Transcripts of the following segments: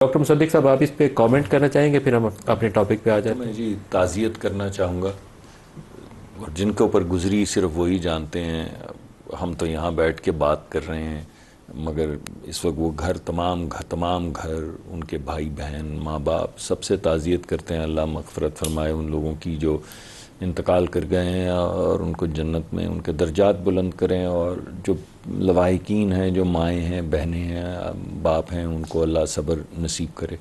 Doctor مصدق صاحب آپ اس پہ کامنٹ کرنا چاہیں گے، پھر ہم اپنے ٹاپک پہ آ جاتے ہیں۔ میں جی تعزیت کرنا چاہوں گا، اور جن کے اوپر گزری صرف وہی جانتے ہیں۔ ہم تو یہاں بیٹھ کے بات کر رہے ہیں، مگر اس وقت وہ تمام گھر ان کے بھائی بہن ماں باپ سب سے تعزیت کرتے ہیں۔ اللہ مغفرت فرمائے ان لوگوں کی جو انتقال کر گئے ہیں، اور ان کو جنت میں ان کے درجات بلند کریں، اور جو لواحقین ہیں، جو مائیں ہیں، بہنیں ہیں، باپ ہیں، ان کو اللہ صبر نصیب کرے۔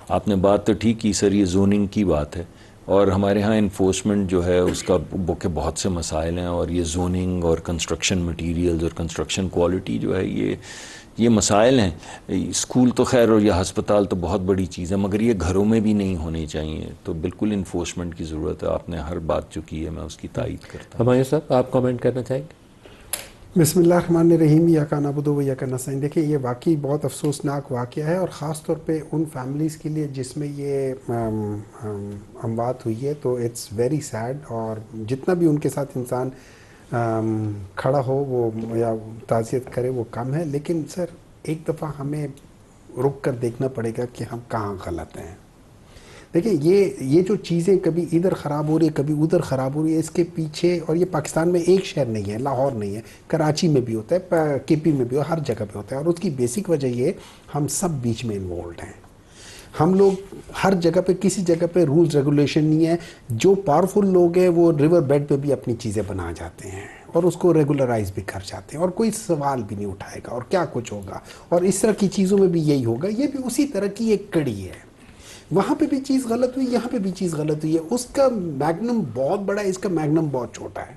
آپ نے بات تو ٹھیک کی سر، یہ زوننگ کی بات ہے، اور ہمارے ہاں انفورسمنٹ جو ہے اس کا بہت سے مسائل ہیں، اور یہ زوننگ اور کنسٹرکشن مٹیریلز اور کنسٹرکشن کوالٹی جو ہے یہ مسائل ہیں۔ اسکول تو خیر اور یہ ہسپتال تو بہت بڑی چیز ہے، مگر یہ گھروں میں بھی نہیں ہونے چاہیے، تو بالکل انفورسمنٹ کی ضرورت ہے۔ آپ نے ہر بات جو کی ہے میں اس کی تائید کرتا ہوں۔ ہمایوں صاحب آپ کامنٹ کرنا چاہیں گے؟ بسم اللہ الرحمن الرحیم، یا کا نعبد و یا کا نستعین۔ دیکھیں یہ واقعی بہت افسوسناک واقعہ ہے، اور خاص طور پہ ان فیملیز کے لیے جس میں یہ اموات ہوئی ہے، تو اٹس ویری سیڈ، اور جتنا بھی ان کے ساتھ انسان کھڑا ہو وہ یا تعزیت کرے وہ کم ہے، لیکن سر ایک دفعہ ہمیں رک کر دیکھنا پڑے گا کہ ہم کہاں غلط ہیں۔ دیکھیں یہ جو چیزیں کبھی ادھر خراب ہو رہی ہے کبھی ادھر خراب ہو رہی ہے، اس کے پیچھے، اور یہ پاکستان میں ایک شہر نہیں ہے، لاہور نہیں ہے، کراچی میں بھی ہوتا ہے، کے پی میں بھی ہر جگہ پہ ہوتا ہے، اور اس کی بیسک وجہ یہ ہم سب بیچ میں انوالوڈ ہیں۔ ہم لوگ ہر جگہ پہ کسی جگہ پہ رولز ریگولیشن نہیں ہے، جو پاورفل لوگ ہیں وہ ریور بیڈ پہ بھی اپنی چیزیں بنا جاتے ہیں اور اس کو ریگولرائز بھی کر جاتے ہیں، اور کوئی سوال بھی نہیں اٹھائے گا، اور کیا کچھ ہوگا، اور اس طرح کی چیزوں میں بھی یہی ہوگا۔ یہ بھی اسی طرح کی ایک کڑی ہے، وہاں پہ بھی چیز غلط ہوئی، یہاں پہ بھی چیز غلط ہوئی ہے، اس کا میگنم بہت بڑا ہے، اس کا میگنم بہت چھوٹا ہے،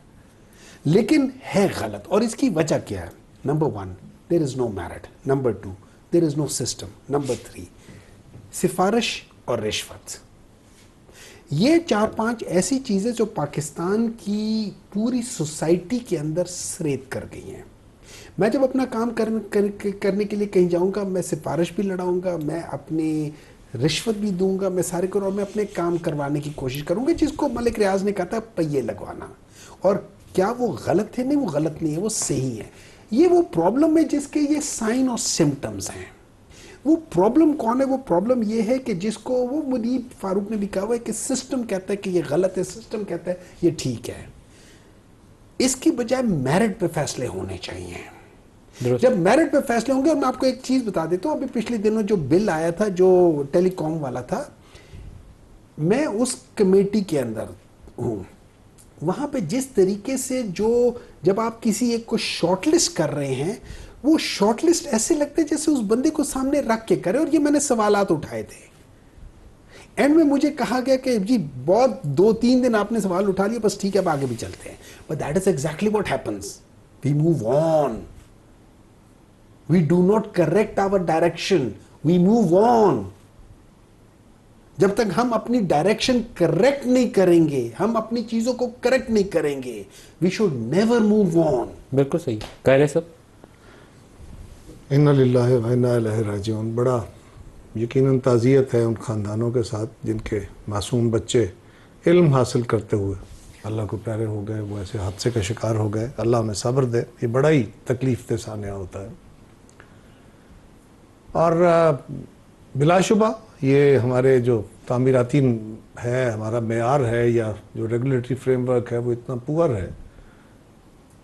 لیکن ہے غلط۔ اور اس کی وجہ کیا ہے؟ نمبر 1 دیر از نو میرٹ، نمبر 2 دیر از نو سسٹم، نمبر 3 سفارش اور رشوت۔ یہ 4-5 ایسی چیزیں جو پاکستان کی پوری سوسائٹی کے اندر سریت کر گئی ہیں۔ میں جب اپنا کام کرنے کے لیے کہیں جاؤں گا، میں سفارش بھی لڑاؤں گا، میں اپنی رشوت بھی دوں گا، میں سارے کروں، اور میں اپنے کام کروانے کی کوشش کروں گا، جس کو ملک ریاض نے کہا تھا پہیے لگوانا۔ اور کیا وہ غلط ہے؟ نہیں، وہ غلط نہیں ہے، وہ صحیح ہے۔ یہ وہ پرابلم ہے جس کے یہ سائن اور سمٹمز ہیں۔ وہ پرابلم کون ہے؟ وہ پرابلم یہ ہے کہ جس کو وہ منیب فاروق نے بھی کہا ہوا ہے کہ سسٹم کہتا ہے کہ یہ غلط ہے، سسٹم کہتا ہے یہ ٹھیک ہے۔ اس کی بجائے میرٹ پہ فیصلے ہونے چاہیے۔ جب میرٹ پہ فیصلے ہوں گے، اور میں آپ کو ایک چیز بتا دیتا ہوں، ابھی پچھلے دنوں جو بل آیا تھا جو ٹیلی کام والا تھا، میں اس کمیٹی کے اندر ہوں، وہاں پہ جس طریقے سے جب آپ کسی ایک کو شارٹ لسٹ کر رہے ہیں، وہ شارٹ لسٹ ایسے لگتے جیسے اس بندے کو سامنے رکھ کے کرے، اور یہ میں نے سوالات اٹھائے تھے۔ اینڈ میں مجھے کہا گیا کہ جی بہت 2-3 دن آپ نے سوال اٹھا لیا، بس ٹھیک ہے اب آگے بھی چلتے ہیں۔ But that is exactly what happens, we move on, we do not correct our direction, we move on۔ جب تک ہم اپنی ڈائریکشن کریکٹ نہیں کریں گے، ہم اپنی چیزوں کو کریکٹ نہیں کریں گے، we should never move on۔ بالکل صحیح کہہ رہے صاحب۔ انا للہ و انا الیہ راجعون۔ بڑا یقیناً تعزیت ہے ان خاندانوں کے ساتھ جن کے معصوم بچے علم حاصل کرتے ہوئے اللہ کو پیارے ہو گئے، وہ ایسے حادثے کا شکار ہو گئے۔ اللہ انہیں صبر دے، یہ بڑا ہی تکلیف دہ سانحہ ہوتا ہے۔ اور بلا شبہ یہ ہمارے جو تعمیراتی ہے، ہمارا معیار ہے، یا جو ریگولیٹری فریم ورک ہے، وہ اتنا پور ہے،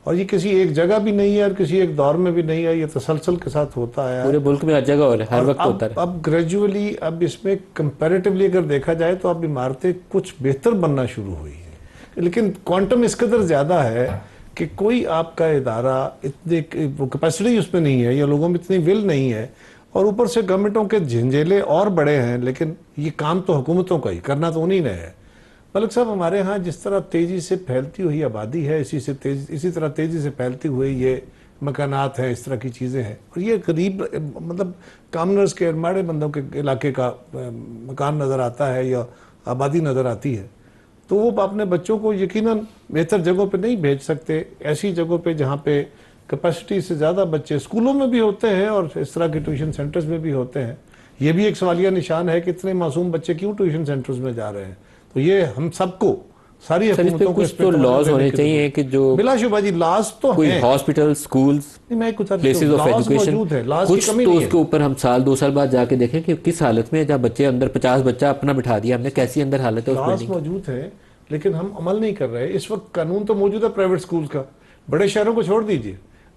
اور یہ کسی ایک جگہ بھی نہیں ہے اور کسی ایک دور میں بھی نہیں ہے، یہ تسلسل کے ساتھ ہوتا ہے پورے ملک میں ہر جگہ ہو رہا ہے، ہر وقت ہوتا ہے۔ اب گریجولی اب اس میں کمپیریٹیولی اگر دیکھا جائے تو اب عمارتیں کچھ بہتر بننا شروع ہوئی ہیں، لیکن کوانٹم اس قدر زیادہ ہے کہ کوئی آپ کا ادارہ اتنے وہ کیپیسٹی اس میں نہیں ہے، یا لوگوں میں اتنی ول نہیں ہے، اور اوپر سے گورنمنٹوں کے جھنجھیلے اور بڑے ہیں، لیکن یہ کام تو حکومتوں کا ہی کرنا تو انہی نے ہے۔ ملک صاحب، ہمارے ہاں جس طرح تیزی سے پھیلتی ہوئی آبادی ہے، اسی طرح تیزی سے پھیلتی ہوئی یہ مکانات ہیں، اس طرح کی چیزیں ہیں، اور یہ قریب مطلب کامنرز کے ماڑے بندوں کے علاقے کا مکان نظر آتا ہے یا آبادی نظر آتی ہے، تو وہ اپنے بچوں کو یقیناً بہتر جگہوں پہ نہیں بھیج سکتے، ایسی جگہوں پہ جہاں پہ کیپیسٹی سے زیادہ بچے اسکولوں میں بھی ہوتے ہیں اور اس طرح کے ٹیوشن سینٹرز میں بھی ہوتے ہیں۔ یہ بھی ایک سوالیہ نشان ہے کہ اتنے معصوم بچے کیوں ٹیوشن سینٹرز میں جا رہے ہیں۔ تو یہ ہم سب کو ساری سر اس پہ حکومتوں کو کچھ پہ تو توجہ لاز دینے ہونے کی چاہیے ضرورت کہ جو بلا شبہ جی لاز تو کوئی ہیں. ہاسپٹل سکولز نہیں میں کچھ پلیسز آف ایجوکیشن موجود ہے, لاز کی کچھ کمی تو نہیں اس ہے. کے اوپر ہم سال 2 سال بعد جا کے دیکھیں کہ کس حالت میں جب بچے اندر 50 بچہ اپنا بٹھا دیا ہم نے, کیسی اندر حالت ہے اس لاز بلڈنگ. موجود ہے لیکن ہم عمل نہیں کر رہے. اس وقت قانون تو موجود ہے پرائیویٹ سکولز کا, بڑے شہروں کو چھوڑ دیجئے,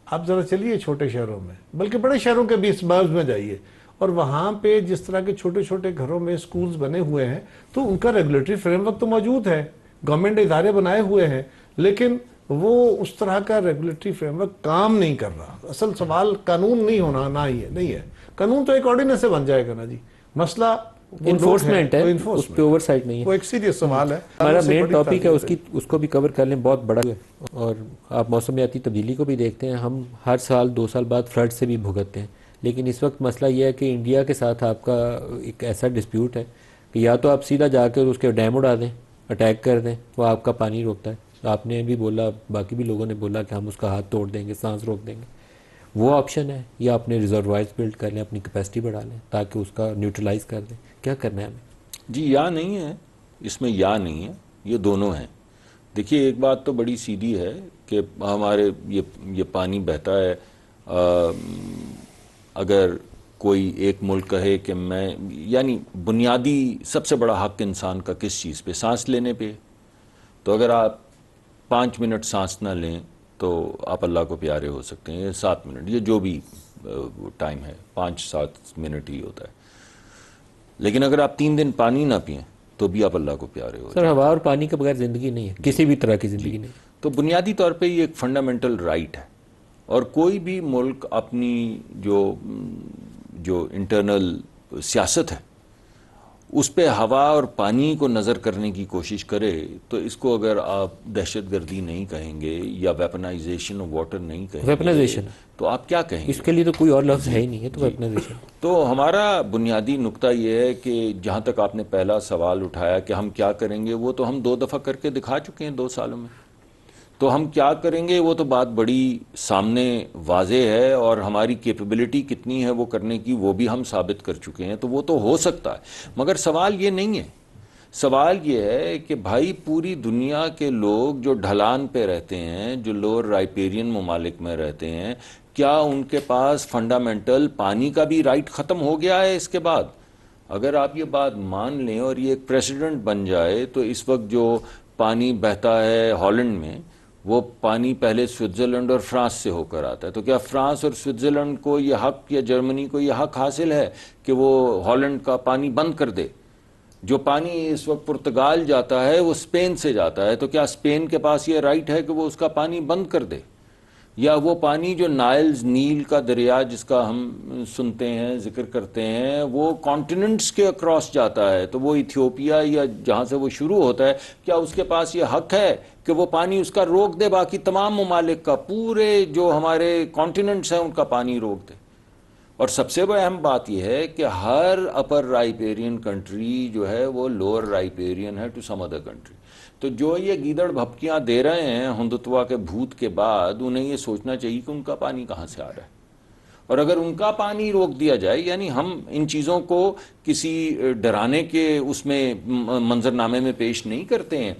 آپ ذرا چلیے چھوٹے شہروں میں, بلکہ بڑے شہروں کے بھی اسباب میں جائیے, اور وہاں پہ جس طرح کے چھوٹے چھوٹے گھروں میں سکولز بنے ہوئے ہیں تو ان کا ریگولیٹری فریم ورک تو موجود ہے, گورنمنٹ نے ادارے بنائے ہوئے ہیں, لیکن وہ اس طرح کا ریگولیٹری فریم ورک کام نہیں کر رہا. اصل سوال قانون نہیں ہونا نہ ہی ہے, نہیں ہے قانون تو ایک آرڈیننس سے بن جائے گا نا جی, مسئلہ انفورسمنٹ ہے, اس پہ اوور سائٹ نہیں وہ ہے. ایک سیریس سوال ہے. ہمارا مین ٹاپک ہے اس کو بھی کور کر لیں, بہت بڑا ہے. اور آپ موسمیاتی تبدیلی کو بھی دیکھتے ہیں, ہم ہر سال 2 سال بعد فلڈ سے بھی بھگتتے ہیں, لیکن اس وقت مسئلہ یہ ہے کہ انڈیا کے ساتھ آپ کا ایک ایسا ڈسپیوٹ ہے کہ یا تو آپ سیدھا جا کے اس کے ڈیم اڑا دیں, اٹیک کر دیں, وہ آپ کا پانی روکتا ہے. آپ نے بھی بولا, باقی بھی لوگوں نے بولا کہ ہم اس کا ہاتھ توڑ دیں گے, سانس روک دیں گے, وہ آپشن ہے. یا اپنے ریزروائرز بلڈ کر لیں, اپنی کیپیسٹی بڑھا لیں تاکہ اس کا نیوٹرلائز کر دیں. کیا کرنا ہے ہمیں؟ جی یا نہیں ہے, اس میں یا نہیں ہے, یہ دونوں ہیں. دیکھیے ایک بات تو بڑی سیدھی ہے کہ ہمارے یہ پانی بہتا ہے, اگر کوئی ایک ملک کہے کہ میں, یعنی بنیادی سب سے بڑا حق انسان کا کس چیز پہ, سانس لینے پہ, تو اگر آپ 5 منٹ سانس نہ لیں تو آپ اللہ کو پیارے ہو سکتے ہیں, 7 منٹ, یہ جو بھی ٹائم ہے 5-7 منٹ ہی ہوتا ہے. لیکن اگر آپ 3 دن پانی نہ پئیں تو بھی آپ اللہ کو پیارے ہو. سر ہوا اور پانی کے بغیر زندگی نہیں ہے, کسی بھی طرح کی زندگی نہیں. تو بنیادی طور پہ یہ ایک فنڈامنٹل رائٹ ہے, اور کوئی بھی ملک اپنی جو انٹرنل سیاست ہے اس پہ ہوا اور پانی کو نظر کرنے کی کوشش کرے تو اس کو اگر آپ دہشت گردی نہیں کہیں گے یا ویپنائزیشن آف واٹر نہیں کہیں گے, ویپنائزیشن تو آپ کیا کہیں گے؟ اس کے لیے تو کوئی اور لفظ ہے ہی نہیں ہے, تو ویپنائزیشن. تو ہمارا بنیادی نقطہ یہ ہے کہ جہاں تک آپ نے پہلا سوال اٹھایا کہ ہم کیا کریں گے, وہ تو ہم 2 دفعہ کر کے دکھا چکے ہیں 2 سالوں میں. تو ہم کیا کریں گے وہ تو بات بڑی سامنے واضح ہے, اور ہماری کیپیبلٹی کتنی ہے وہ کرنے کی وہ بھی ہم ثابت کر چکے ہیں, تو وہ تو ہو سکتا ہے. مگر سوال یہ نہیں ہے, سوال یہ ہے کہ بھائی پوری دنیا کے لوگ جو ڈھلان پہ رہتے ہیں, جو لوور رائپیرین ممالک میں رہتے ہیں, کیا ان کے پاس فنڈامنٹل پانی کا بھی رائٹ ختم ہو گیا ہے اس کے بعد؟ اگر آپ یہ بات مان لیں اور یہ ایک پریسیڈنٹ بن جائے تو اس وقت جو پانی بہتا ہے ہالینڈ میں, وہ پانی پہلے سوئٹزرلینڈ اور فرانس سے ہو کر آتا ہے, تو کیا فرانس اور سوئٹزرلینڈ کو یہ حق یا جرمنی کو یہ حق حاصل ہے کہ وہ ہالینڈ کا پانی بند کر دے؟ جو پانی اس وقت پرتگال جاتا ہے وہ اسپین سے جاتا ہے, تو کیا اسپین کے پاس یہ رائٹ ہے کہ وہ اس کا پانی بند کر دے؟ یا وہ پانی جو نیل کا دریا جس کا ہم سنتے ہیں ذکر کرتے ہیں, وہ کانٹیننٹس کے اکراس جاتا ہے, تو وہ ایتھیوپیا یا جہاں سے وہ شروع ہوتا ہے, کیا اس کے پاس یہ حق ہے کہ وہ پانی اس کا روک دے باقی تمام ممالک کا, پورے جو ہمارے کانٹیننٹس ہیں ان کا پانی روک دے؟ اور سب سے بڑی اہم بات یہ ہے کہ ہر اپر رائپیرین کنٹری جو ہے وہ لوور رائپیرین ہے ٹو سم ادر کنٹری. تو جو یہ گیدڑ بھپکیاں دے رہے ہیں ہندوتوا کے بھوت کے بعد, انہیں یہ سوچنا چاہیے کہ ان کا پانی کہاں سے آ رہا ہے, اور اگر ان کا پانی روک دیا جائے, یعنی ہم ان چیزوں کو کسی ڈرانے کے اس میں منظرنامے میں پیش نہیں کرتے ہیں.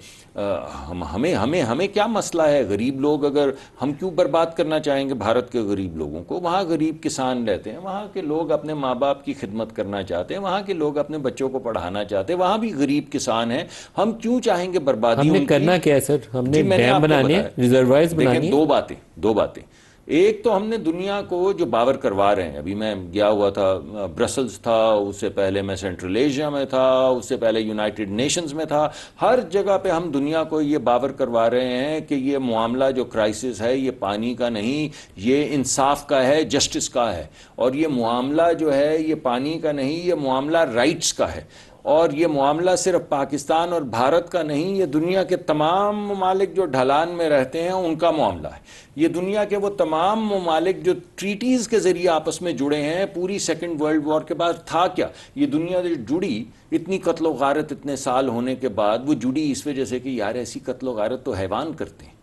ہمیں کیا مسئلہ ہے؟ غریب لوگ اگر ہم کیوں برباد کرنا چاہیں گے بھارت کے غریب لوگوں کو؟ وہاں غریب کسان رہتے ہیں, وہاں کے لوگ اپنے ماں باپ کی خدمت کرنا چاہتے ہیں, وہاں کے لوگ اپنے بچوں کو پڑھانا چاہتے ہیں, وہاں بھی غریب کسان ہیں. ہم کیوں چاہیں گے بربادی؟ ہم نے کرنا کیا ہے سر؟ ہم نے ڈیم بنانے, ریزروائرز بنانے. دو باتیں. ایک تو ہم نے دنیا کو جو باور کروا رہے ہیں, ابھی میں گیا ہوا تھا, برسلز تھا, اس سے پہلے میں سینٹرل ایشیا میں تھا, اس سے پہلے یونائٹڈ نیشنز میں تھا, ہر جگہ پہ ہم دنیا کو یہ باور کروا رہے ہیں کہ یہ معاملہ جو کرائسس ہے یہ پانی کا نہیں, یہ انصاف کا ہے, جسٹس کا ہے, اور یہ معاملہ جو ہے یہ پانی کا نہیں, یہ معاملہ رائٹس کا ہے, اور یہ معاملہ صرف پاکستان اور بھارت کا نہیں, یہ دنیا کے تمام ممالک جو ڈھلان میں رہتے ہیں ان کا معاملہ ہے. یہ دنیا کے وہ تمام ممالک جو ٹریٹیز کے ذریعے آپس میں جڑے ہیں. پوری سیکنڈ ورلڈ وار کے بعد تھا کیا, یہ دنیا جو جڑی اتنی قتل و غارت اتنے سال ہونے کے بعد, وہ جڑی اس وجہ سے کہ یار ایسی قتل و غارت تو حیوان کرتے ہیں.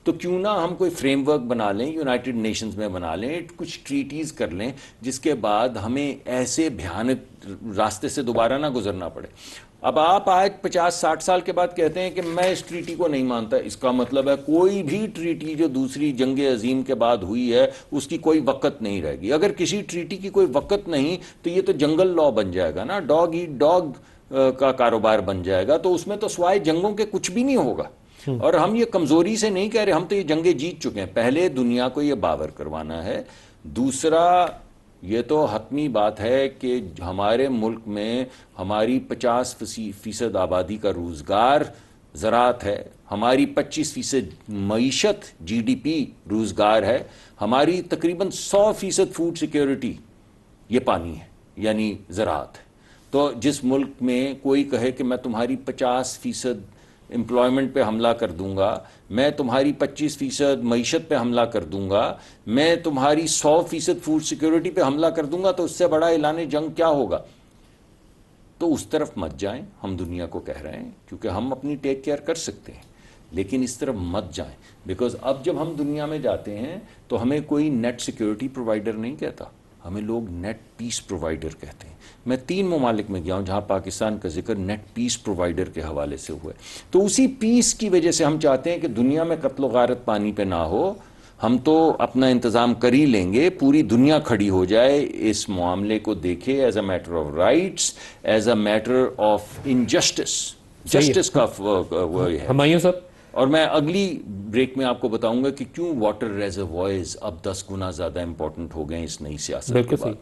تو کیوں نہ ہم کوئی فریم ورک بنا لیں، یونائٹڈ نیشنز میں بنا لیں، کچھ ٹریٹیز کر لیں جس کے بعد ہمیں ایسے بھیانک راستے سے دوبارہ نہ گزرنا پڑے. اب آپ آج 50-60 سال کے بعد کہتے ہیں کہ میں اس ٹریٹی کو نہیں مانتا، اس کا مطلب ہے کوئی بھی ٹریٹی جو دوسری جنگ عظیم کے بعد ہوئی ہے اس کی کوئی وقت نہیں رہے گی. اگر کسی ٹریٹی کی کوئی وقت نہیں تو یہ تو جنگل لا بن جائے گا نا، ڈاگ ایٹ ڈاگ کا کاروبار بن جائے گا. تو اس میں تو سوائے جنگوں کے کچھ بھی نہیں ہوگا. اور ہم یہ کمزوری سے نہیں کہہ رہے، ہم تو یہ جنگیں جیت چکے ہیں. پہلے دنیا کو یہ باور کروانا ہے. دوسرا یہ تو حتمی بات ہے کہ ہمارے ملک میں ہماری 50% آبادی کا روزگار زراعت ہے، ہماری 25% معیشت GDP روزگار ہے، ہماری تقریباً 100% فوڈ سیکیورٹی یہ پانی ہے یعنی زراعت ہے. تو جس ملک میں کوئی کہے کہ میں تمہاری 50% امپلائمنٹ پہ حملہ کر دوں گا، میں تمہاری 25% معیشت پہ حملہ کر دوں گا، میں تمہاری 100% فوڈ سیکیورٹی پہ حملہ کر دوں گا، تو اس سے بڑا اعلان جنگ کیا ہوگا؟ تو اس طرف مت جائیں، ہم دنیا کو کہہ رہے ہیں، کیونکہ ہم اپنی ٹیک کیئر کر سکتے ہیں، لیکن اس طرف مت جائیں. بیکاز اب جب ہم دنیا میں جاتے ہیں تو ہمیں کوئی نیٹ سیکیورٹی پرووائڈر نہیں کہتا، ہمیں لوگ نیٹ پیس پرووائڈر کہتے ہیں. میں 3 ممالک میں گیا ہوں جہاں پاکستان کا ذکر نیٹ پیس پرووائڈر کے حوالے سے ہوا ہے. تو اسی پیس کی وجہ سے ہم چاہتے ہیں کہ دنیا میں قتل و غارت پانی پہ نہ ہو. ہم تو اپنا انتظام کر ہی لیں گے، پوری دنیا کھڑی ہو جائے اس معاملے کو دیکھے as a matter of rights, as a matter of injustice, justice کا وہ ہے. ہمایوں صاحب، اور میں اگلی بریک میں آپ کو بتاؤں گا کہ کیوں واٹر ریزروائرز اب 10 گنا زیادہ امپورٹنٹ ہو گئے ہیں اس نئی سیاست کے بعد.